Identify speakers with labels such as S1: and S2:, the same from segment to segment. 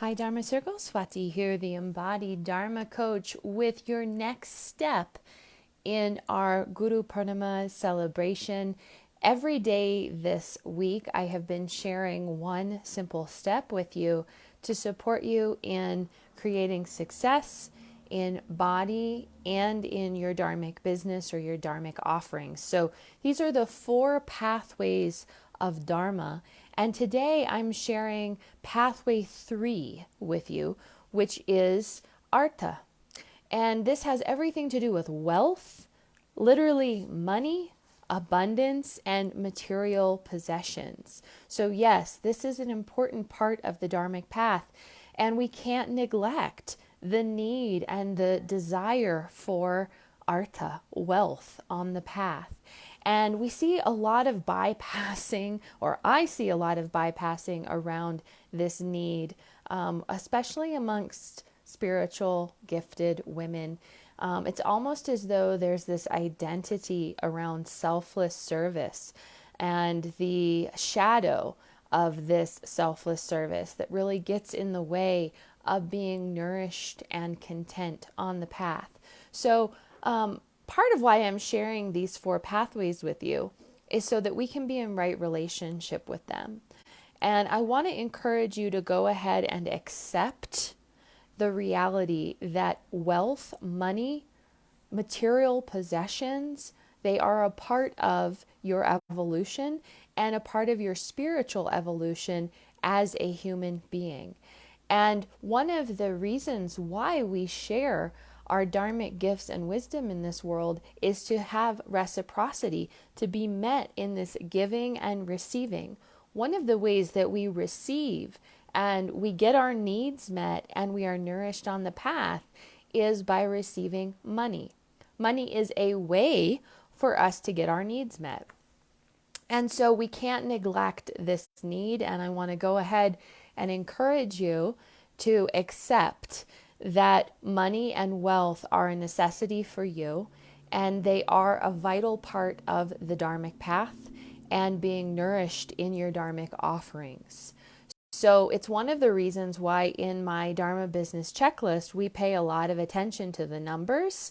S1: Hi, Dharma Circle. Swati here, the embodied Dharma coach, with your next step in our Guru Purnima celebration. Every day this week, I have been sharing one simple step with you to support you in creating success in body and in your dharmic business or your dharmic offerings. So these are the 4 pathways of Dharma. And today I'm sharing pathway 3 with you, which is Artha. And this has everything to do with wealth, literally money, abundance, and material possessions. So yes, this is an important part of the dharmic path, and we can't neglect the need and the desire for artha, wealth, on the path. And we see a lot of bypassing, or I see a lot of bypassing around this need, especially amongst spiritual, gifted women. It's almost as though there's this identity around selfless service and the shadow of this selfless service that really gets in the way of being nourished and content on the path. So, part of why I'm sharing these 4 pathways with you is so that we can be in right relationship with them. And I want to encourage you to go ahead and accept the reality that wealth, money, material possessions, they are a part of your evolution and a part of your spiritual evolution as a human being. And one of the reasons why we share our dharmic gifts and wisdom in this world is to have reciprocity, to be met in this giving and receiving. One of the ways that we receive and we get our needs met and we are nourished on the path is by receiving money. Money is a way for us to get our needs met. And so we can't neglect this need, and I want to go ahead and encourage you to accept that money and wealth are a necessity for you, and they are a vital part of the dharmic path and being nourished in your dharmic offerings. So it's one of the reasons why in my Dharma business checklist, we pay a lot of attention to the numbers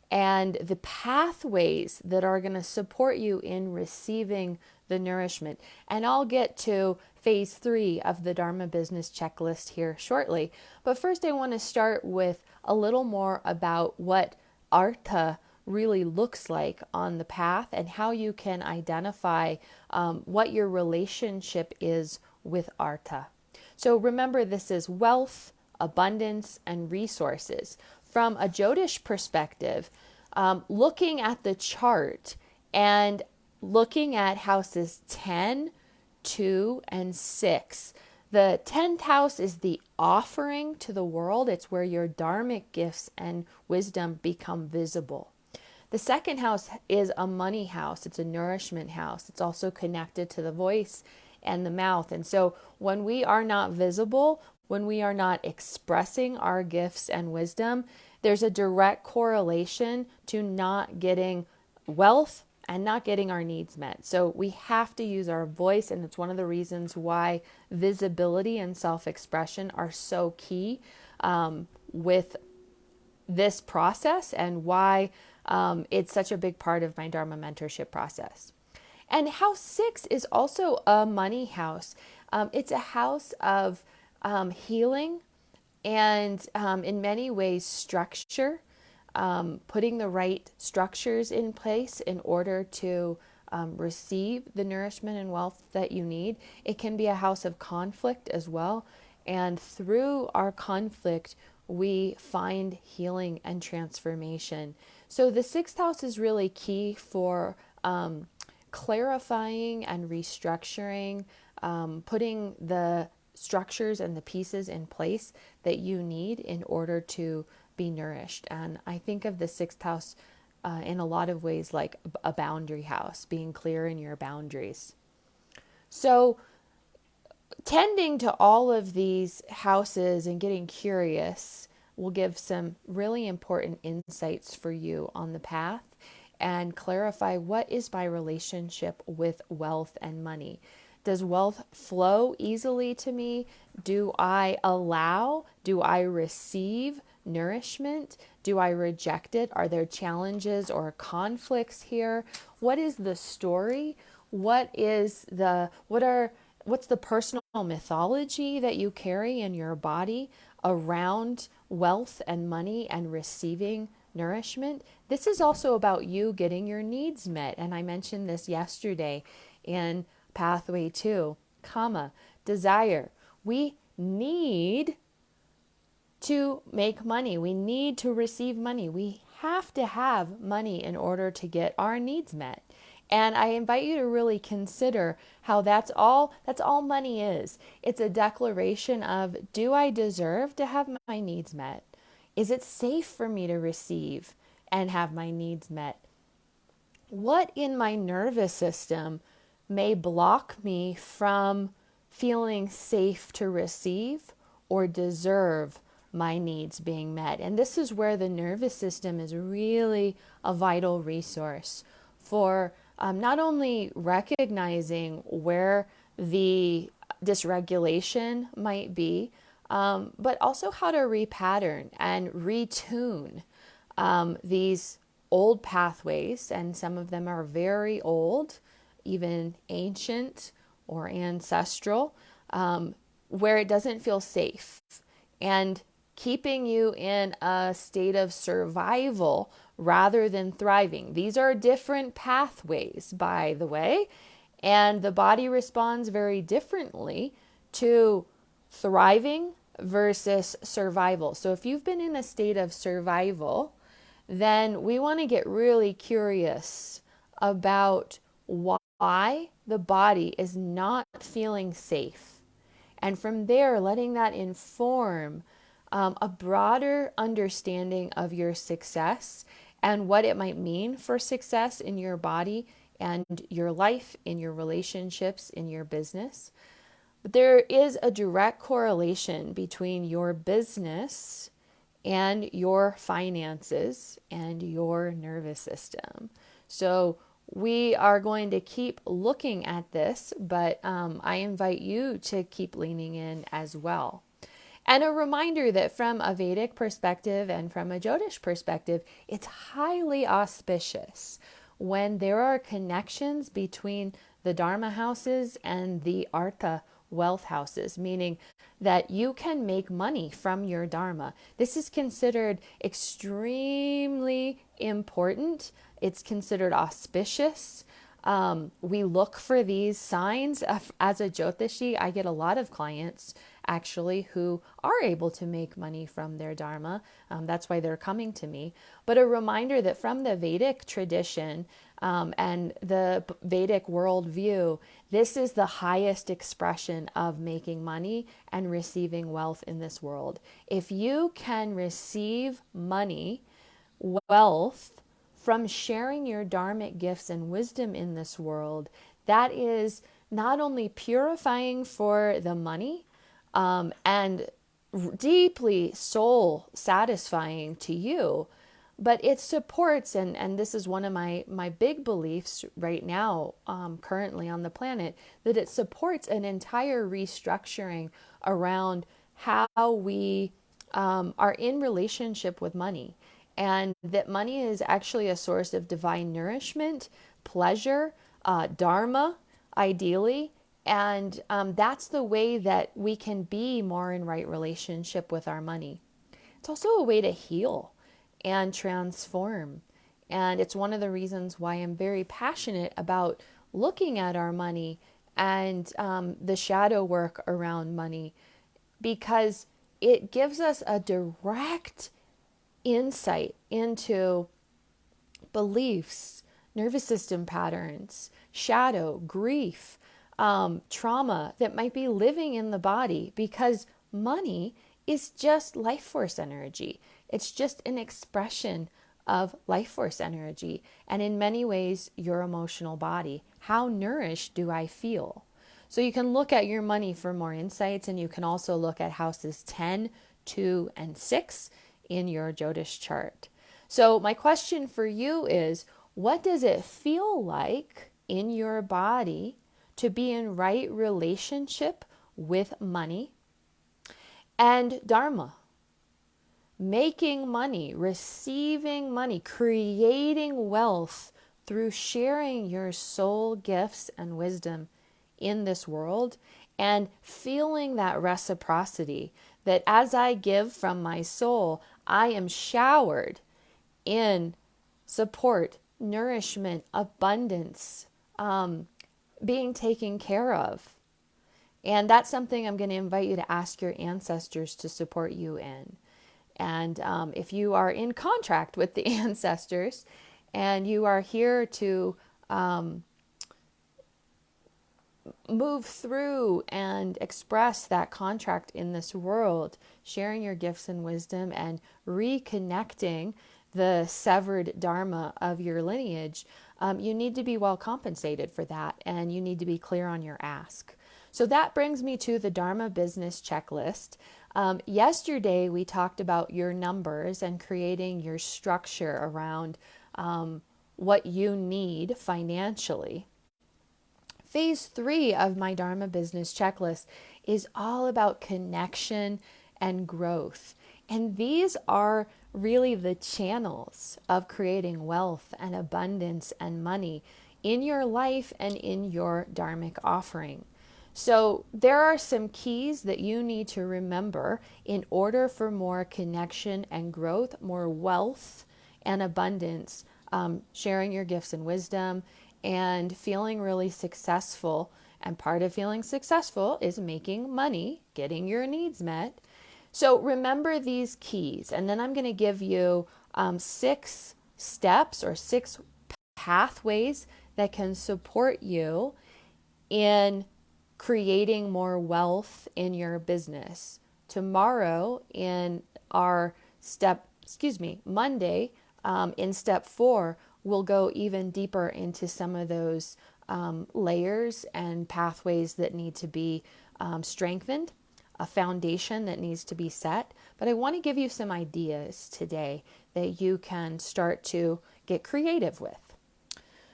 S1: and the pathways that are going to support you in receiving the nourishment. And I'll get to phase 3 of the Dharma business checklist here shortly. But first, I want to start with a little more about what Artha really looks like on the path and how you can identify what your relationship is with Artha. So remember, this is wealth, abundance, and resources. From a Jyotish perspective, looking at the chart and looking at houses 10, 2, and 6, the 10th house is the offering to the world. It's where your dharmic gifts and wisdom become visible. The 2nd house is a money house. It's a nourishment house. It's also connected to the voice and the mouth. And so when we are not visible, when we are not expressing our gifts and wisdom, there's a direct correlation to not getting wealth and not getting our needs met. So we have to use our voice, and it's one of the reasons why visibility and self-expression are so key with this process, and why it's such a big part of my Dharma mentorship process. And house 6 is also a money house. It's a house of healing and in many ways structure, putting the right structures in place in order to receive the nourishment and wealth that you need. It can be a house of conflict as well. And through our conflict, we find healing and transformation. So the 6th house is really key for clarifying and restructuring, putting the structures and the pieces in place that you need in order to be nourished. And I think of the 6th house in a lot of ways like a boundary house, being clear in your boundaries. So tending to all of these houses and getting curious will give some really important insights for you on the path and clarify what is my relationship with wealth and money. Does wealth flow easily to me? Do I allow? Do I receive nourishment? Do I reject it? Are there challenges or conflicts here? What is the story? What's the personal mythology that you carry in your body around wealth and money and receiving nourishment? This is also about you getting your needs met. And I mentioned this yesterday in Pathway 2, desire. We need to make money. We need to receive money. We have to have money in order to get our needs met. And I invite you to really consider how that's all money is. It's a declaration of, do I deserve to have my needs met? Is it safe for me to receive and have my needs met? What in my nervous system may block me from feeling safe to receive or deserve my needs being met? And this is where the nervous system is really a vital resource for not only recognizing where the dysregulation might be, but also how to repattern and retune these old pathways, and some of them are very old, even ancient or ancestral, where it doesn't feel safe and keeping you in a state of survival rather than thriving. These are different pathways, by the way, and the body responds very differently to thriving versus survival. So if you've been in a state of survival, then we want to get really curious about why the body is not feeling safe. And from there, letting that inform a broader understanding of your success and what it might mean for success in your body and your life, in your relationships, in your business. But there is a direct correlation between your business and your finances and your nervous system. So we are going to keep looking at this, but I invite you to keep leaning in as well. And a reminder that from a Vedic perspective and from a Jyotish perspective, it's highly auspicious when there are connections between the Dharma houses and the Artha wealth houses, meaning that you can make money from your Dharma. This is considered extremely important. It's considered auspicious. We look for these signs. As a Jyotishi, I get a lot of clients actually who are able to make money from their Dharma. That's why they're coming to me. But a reminder that from the Vedic tradition and the Vedic worldview, this is the highest expression of making money and receiving wealth in this world. If you can receive money, wealth, from sharing your dharmic gifts and wisdom in this world, that is not only purifying for the money, and deeply soul satisfying to you, but it supports, and this is one of my big beliefs right now, currently on the planet, that it supports an entire restructuring around how we are in relationship with money, and that money is actually a source of divine nourishment, pleasure, dharma, ideally. And that's the way that we can be more in right relationship with our money. It's also a way to heal and transform. And it's one of the reasons why I'm very passionate about looking at our money and the shadow work around money, because it gives us a direct insight into beliefs, nervous system patterns, shadow, grief, trauma that might be living in the body, because money is just life force energy. It's just an expression of life force energy. And in many ways, your emotional body. How nourished do I feel? So you can look at your money for more insights, and you can also look at houses 10, 2, and 6 in your Jyotish chart. So my question for you is, what does it feel like in your body to be in right relationship with money and Dharma. Making money, receiving money, creating wealth through sharing your soul gifts and wisdom in this world, and feeling that reciprocity, that as I give from my soul, I am showered in support, nourishment, abundance, being taken care of. And that's something I'm going to invite you to ask your ancestors to support you in. And if you are in contract with the ancestors and you are here to move through and express that contract in this world, sharing your gifts and wisdom and reconnecting the severed dharma of your lineage, you need to be well compensated for that, and you need to be clear on your ask. So that brings me to the Dharma business checklist. Yesterday, we talked about your numbers and creating your structure around what you need financially. Phase 3 of my Dharma business checklist is all about connection and growth. And these are really the channels of creating wealth and abundance and money in your life and in your dharmic offering. So there are some keys that you need to remember in order for more connection and growth, more wealth and abundance, sharing your gifts and wisdom and feeling really successful. And part of feeling successful is making money, getting your needs met. So remember these keys, and then I'm going to give you 6 steps or 6 pathways that can support you in creating more wealth in your business. Tomorrow in our Monday, in step 4, we'll go even deeper into some of those layers and pathways that need to be strengthened, a foundation that needs to be set. But I want to give you some ideas today that you can start to get creative with.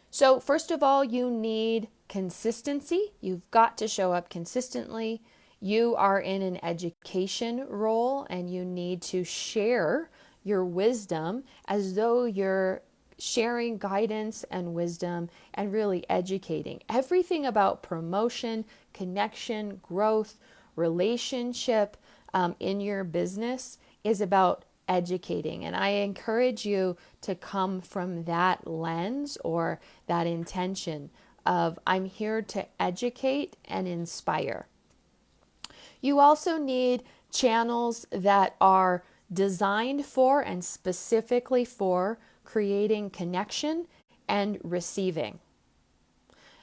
S1: So first of all, you need consistency. You've got to show up consistently. You are in an education role and you need to share your wisdom as though you're sharing guidance and wisdom and really educating. Everything about promotion, connection, growth, relationship in your business is about educating. And I encourage you to come from that lens or that intention of I'm here to educate and inspire. You also need channels that are designed for and specifically for creating connection and receiving.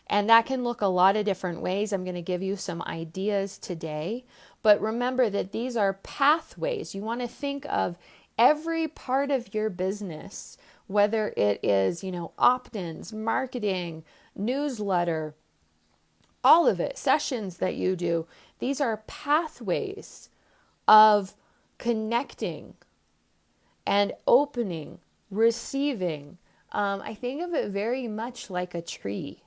S1: And that can look a lot of different ways. I'm going to give you some ideas today. But remember that these are pathways. You want to think of every part of your business, whether it is, opt-ins, marketing, newsletter, all of it, sessions that you do. These are pathways of connecting and opening, receiving. I think of it very much like a tree.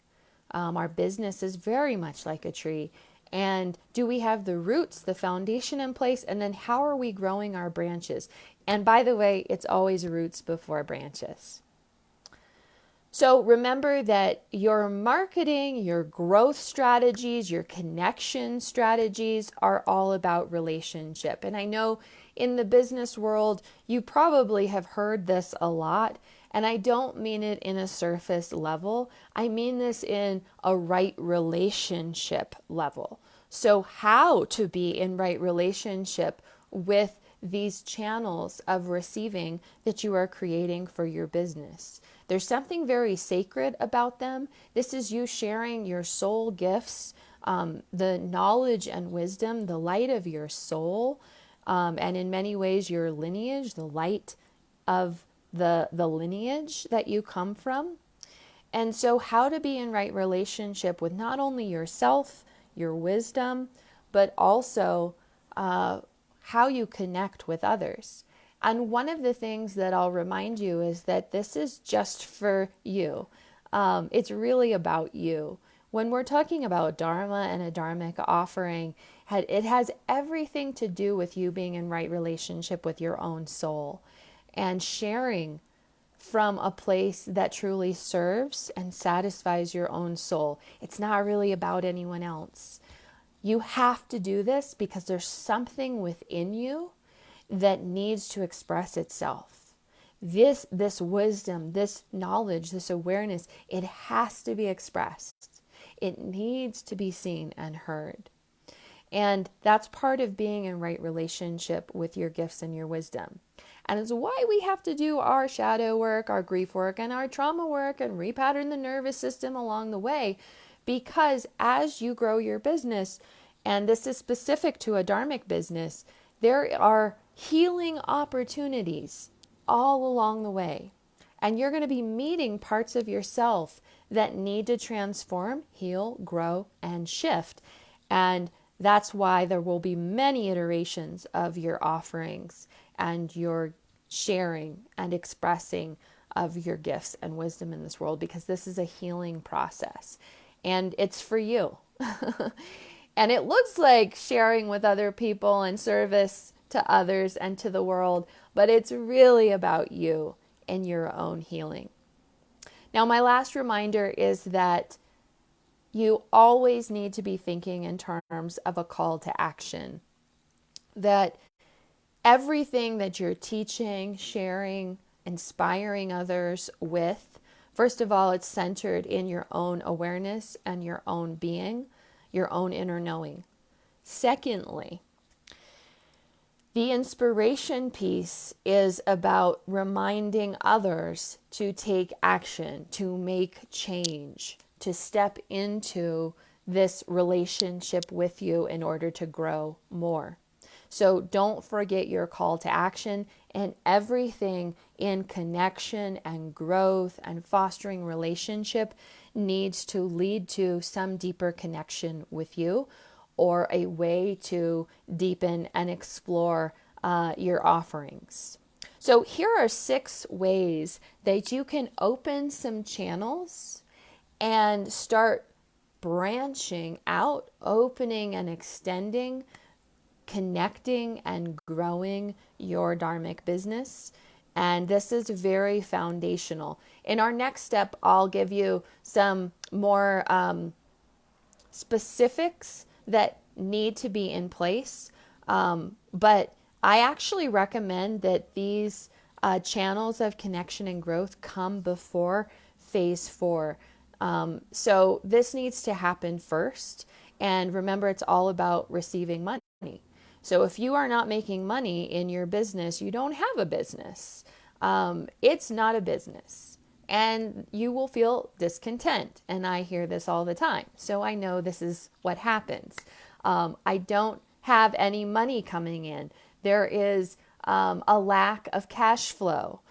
S1: Our business is very much like a tree. And do we have the roots, the foundation in place? And then how are we growing our branches? And by the way, it's always roots before branches. So remember that your marketing, your growth strategies, your connection strategies are all about relationship. And I know in the business world, you probably have heard this a lot. And I don't mean it in a surface level. I mean this in a right relationship level. So how to be in right relationship with these channels of receiving that you are creating for your business. There's something very sacred about them. This is you sharing your soul gifts, the knowledge and wisdom, the light of your soul, and in many ways your lineage, the light of the lineage that you come from. And so how to be in right relationship with not only yourself, your wisdom, but also how you connect with others. And one of the things that I'll remind you is that this is just for you. It's really about you. When we're talking about Dharma and a dharmic offering, it has everything to do with you being in right relationship with your own soul and sharing from a place that truly serves and satisfies your own soul. It's not really about anyone else. You have to do this because there's something within you that needs to express itself. This wisdom, this knowledge, this awareness, it has to be expressed. It needs to be seen and heard. And that's part of being in right relationship with your gifts and your wisdom. And it's why we have to do our shadow work, our grief work, and our trauma work, and repattern the nervous system along the way. Because as you grow your business, and this is specific to a dharmic business, there are healing opportunities all along the way. And you're going to be meeting parts of yourself that need to transform, heal, grow, and shift. And that's why there will be many iterations of your offerings and your sharing and expressing of your gifts and wisdom in this world, because this is a healing process and it's for you. And it looks like sharing with other people and service to others and to the world, but it's really about you and your own healing. Now, my last reminder is that you always need to be thinking in terms of a call to action. That everything that you're teaching, sharing, inspiring others with, first of all, it's centered in your own awareness and your own being, your own inner knowing. Secondly, the inspiration piece is about reminding others to take action, to make change, to step into this relationship with you in order to grow more. So don't forget your call to action, and everything in connection and growth and fostering relationship needs to lead to some deeper connection with you, or a way to deepen and explore your offerings. So here are 6 ways that you can open some channels and start branching out, opening and extending, connecting and growing your dharmic business. And this is very foundational. In our next step, I'll give you some more specifics that need to be in place. But I actually recommend that these channels of connection and growth come before phase 4. So this needs to happen first. And remember, it's all about receiving money. So if you are not making money in your business, you don't have a business. It's not a business. And you will feel discontent. And I hear this all the time. So I know this is what happens. I don't have any money coming in. There is a lack of cash flow.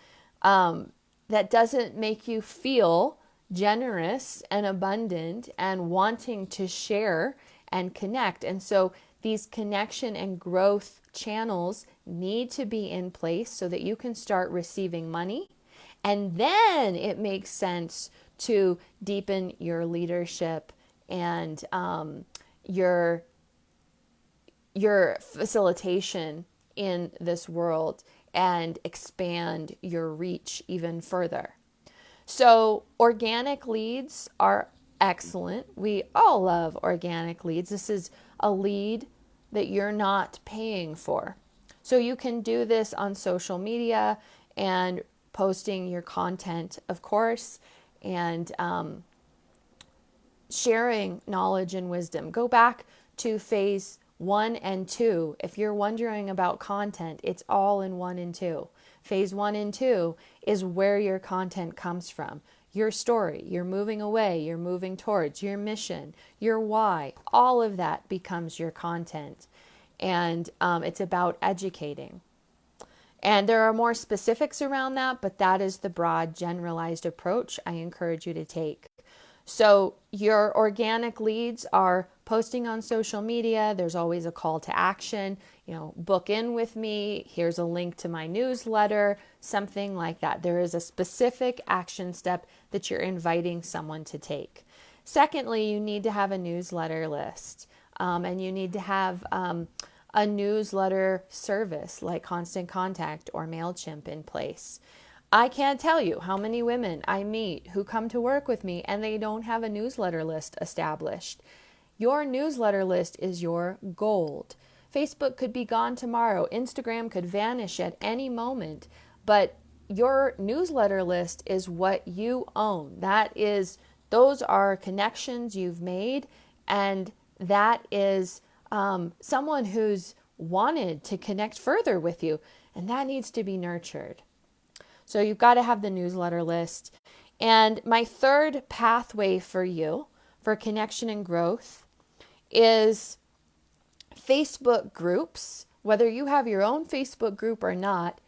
S1: That doesn't make you feel generous and abundant and wanting to share and connect. And so these connection and growth channels need to be in place so that you can start receiving money. And then it makes sense to deepen your leadership and your facilitation in this world and expand your reach even further. So organic leads are excellent. We all love organic leads. This is a lead that you're not paying for. So you can do this on social media and posting your content, of course, and sharing knowledge and wisdom. Go back to phase 1 and 2. If you're wondering about content, it's all in 1 and 2. Phase 1 and 2 is where your content comes from. Your story, you're moving away, you're moving towards, your mission, your why, all of that becomes your content. And it's about educating. And there are more specifics around that, but that is the broad generalized approach I encourage you to take. So your organic leads are posting on social media. There's always a call to action, book in with me. Here's a link to my newsletter, something like that. There is a specific action step that you're inviting someone to take. Secondly, you need to have a newsletter list, and you need to have a newsletter service like Constant Contact or MailChimp in place. I can't tell you how many women I meet who come to work with me and they don't have a newsletter list established. Your newsletter list is your gold. Facebook could be gone tomorrow. Instagram could vanish at any moment. But your newsletter list is what you own. Those are connections you've made, and that is someone who's wanted to connect further with you, and that needs to be nurtured. So you've got to have the newsletter list. And my third pathway for you for connection and growth is Facebook groups. Whether you have your own Facebook group or not,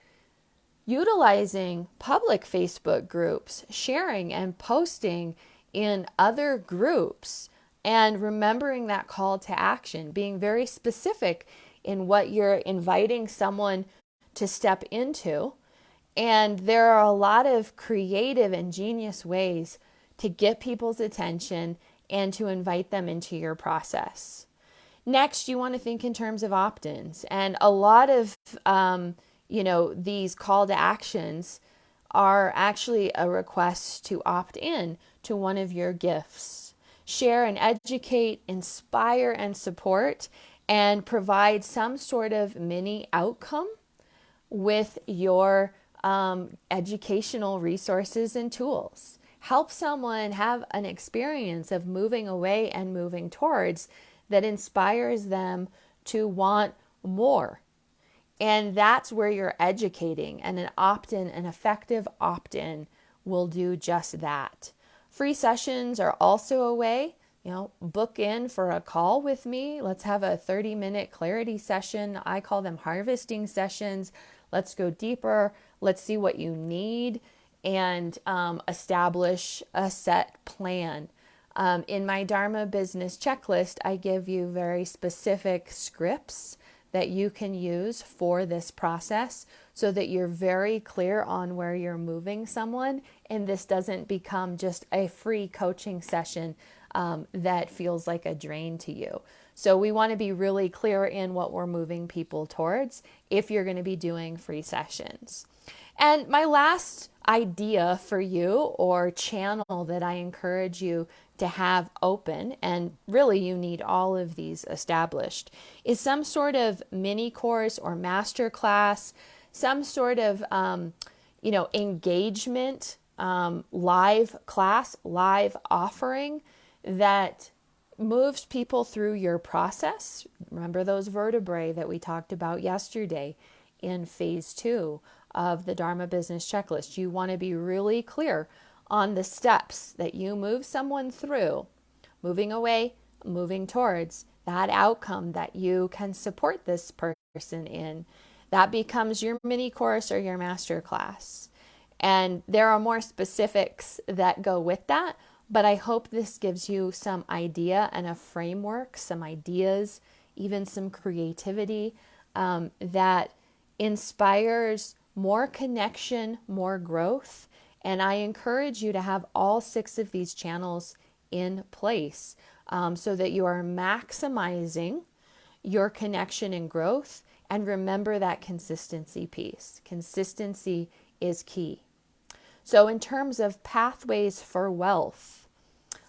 S1: utilizing public Facebook groups, sharing and posting in other groups, and remembering that call to action, being very specific in what you're inviting someone to step into. And there are a lot of creative and genius ways to get people's attention and to invite them into your process. Next, you want to think in terms of opt-ins. And a lot of, these call to actions are actually a request to opt in to one of your gifts. Share and educate, inspire and support, and provide some sort of mini outcome with your educational resources and tools. Help someone have an experience of moving away and moving towards that inspires them to want more. And that's where you're educating, and an opt-in, an effective opt-in, will do just that. Free sessions are also a way. Book in for a call with me. Let's have a 30-minute clarity session. I call them harvesting sessions. Let's go deeper. Let's see what you need and establish a set plan. In my Dharma business checklist, I give you very specific scripts that you can use for this process so that you're very clear on where you're moving someone, and this doesn't become just a free coaching session that feels like a drain to you. So we want to be really clear in what we're moving people towards if you're going to be doing free sessions. And my last idea for you, or channel that I encourage you to have open, and really you need all of these established, is some sort of mini course or master class, some sort of engagement, live class, live offering that moves people through your process. Remember those vertebrae that we talked about yesterday in phase 2 of the Dharma business checklist. You want to be really clear on the steps that you move someone through, moving away, moving towards that outcome that you can support this person in. That becomes your mini course or your master class. And there are more specifics that go with that, but I hope this gives you some idea and a framework, some ideas, even some creativity that inspires more connection, more growth. And I encourage you to have all 6 of these channels in place so that you are maximizing your connection and growth. And remember that consistency piece. Consistency is key. So in terms of pathways for wealth,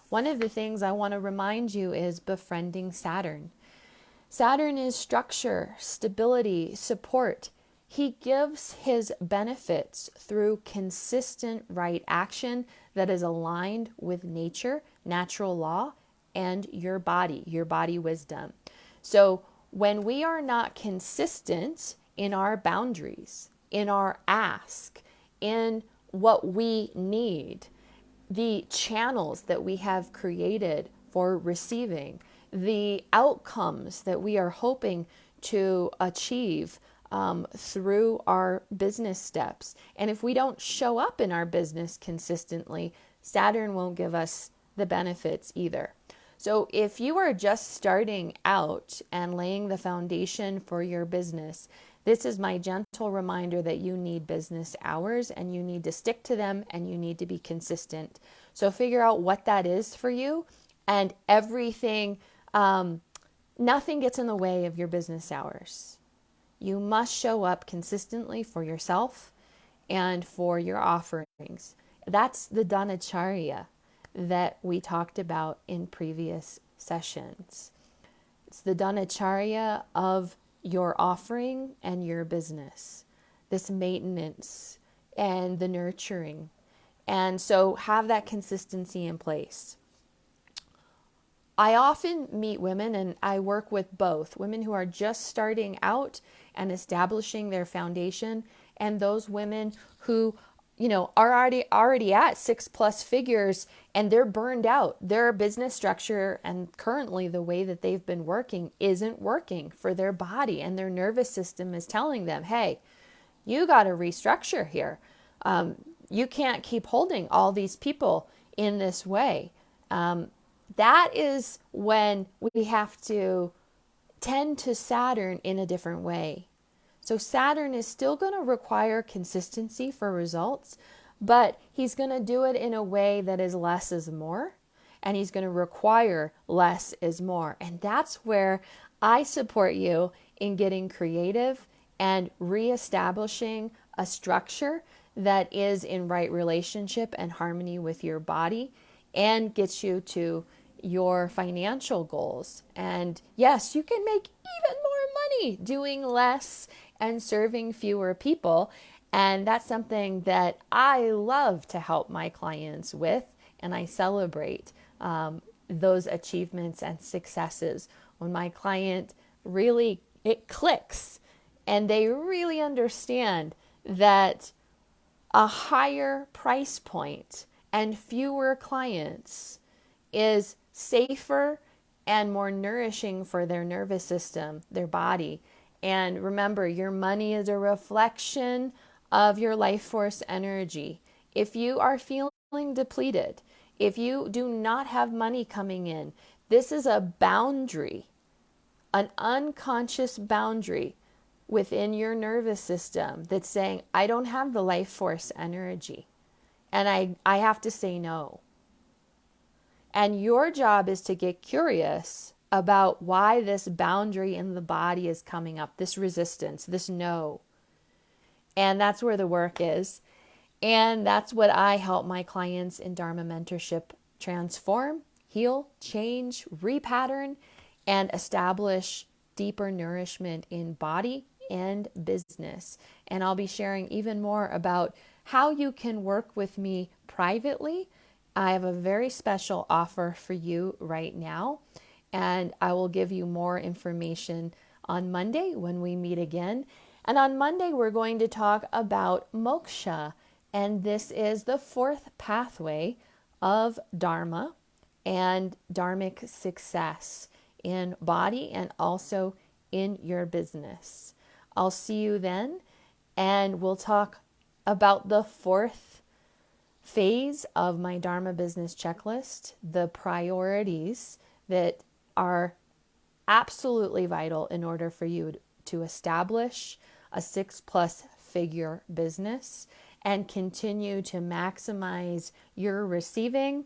S1: one of the things I want to remind you is befriending Saturn. Saturn is structure, stability, support. He gives his benefits through consistent right action that is aligned with nature, natural law, and your body wisdom. So when we are not consistent in our boundaries, in our ask, in what we need, the channels that we have created for receiving, the outcomes that we are hoping to achieve through our business steps. And if we don't show up in our business consistently, Saturn won't give us the benefits either. So if you are just starting out and laying the foundation for your business, this is my gentle reminder that you need business hours and you need to stick to them and you need to be consistent. So figure out what that is for you, and everything, nothing gets in the way of your business hours. You must show up consistently for yourself and for your offerings. That's the Dhanacharya that we talked about in previous sessions. It's the Dhanacharya of your offering and your business, this maintenance and the nurturing. And so have that consistency in place. I often meet women, and I work with both women who are just starting out and establishing their foundation, and those women who, are already at 6+ figures and they're burned out. Their business structure and currently the way that they've been working isn't working for their body, and their nervous system is telling them, hey, you got to restructure here. You can't keep holding all these people in this way. That is when we have to tend to Saturn in a different way. So Saturn is still going to require consistency for results, but he's going to do it in a way that is less is more, and he's going to require less is more. And that's where I support you in getting creative and reestablishing a structure that is in right relationship and harmony with your body and gets you to your financial goals. And yes, you can make even more money doing less and serving fewer people. And that's something that I love to help my clients with. And I celebrate those achievements and successes when my client really, it clicks and they really understand that a higher price point and fewer clients is safer and more nourishing for their nervous system, their body. And remember, your money is a reflection of your life force energy. If you are feeling depleted, if you do not have money coming in, this is a boundary, an unconscious boundary within your nervous system that's saying, I don't have the life force energy, and I have to say no. And your job is to get curious about why this boundary in the body is coming up, this resistance, this no. And that's where the work is. And that's what I help my clients in Dharma mentorship transform, heal, change, repattern, and establish deeper nourishment in body and business. And I'll be sharing even more about how you can work with me privately. I have a very special offer for you right now, and I will give you more information on Monday when we meet again. And on Monday, we're going to talk about moksha, and this is the 4th pathway of Dharma and dharmic success in body and also in your business. I'll see you then, and we'll talk about the 4th phase of my Dharma business checklist, the priorities that are absolutely vital in order for you to establish a 6+ figure business and continue to maximize your receiving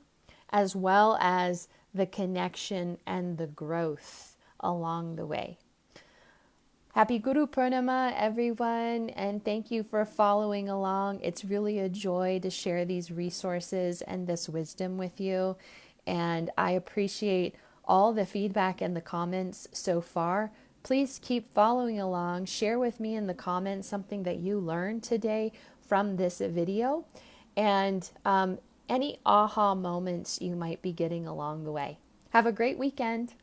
S1: as well as the connection and the growth along the way. Happy Guru Purnima, everyone, and thank you for following along. It's really a joy to share these resources and this wisdom with you, and I appreciate all the feedback and the comments so far. Please keep following along. Share with me in the comments something that you learned today from this video, and any aha moments you might be getting along the way. Have a great weekend.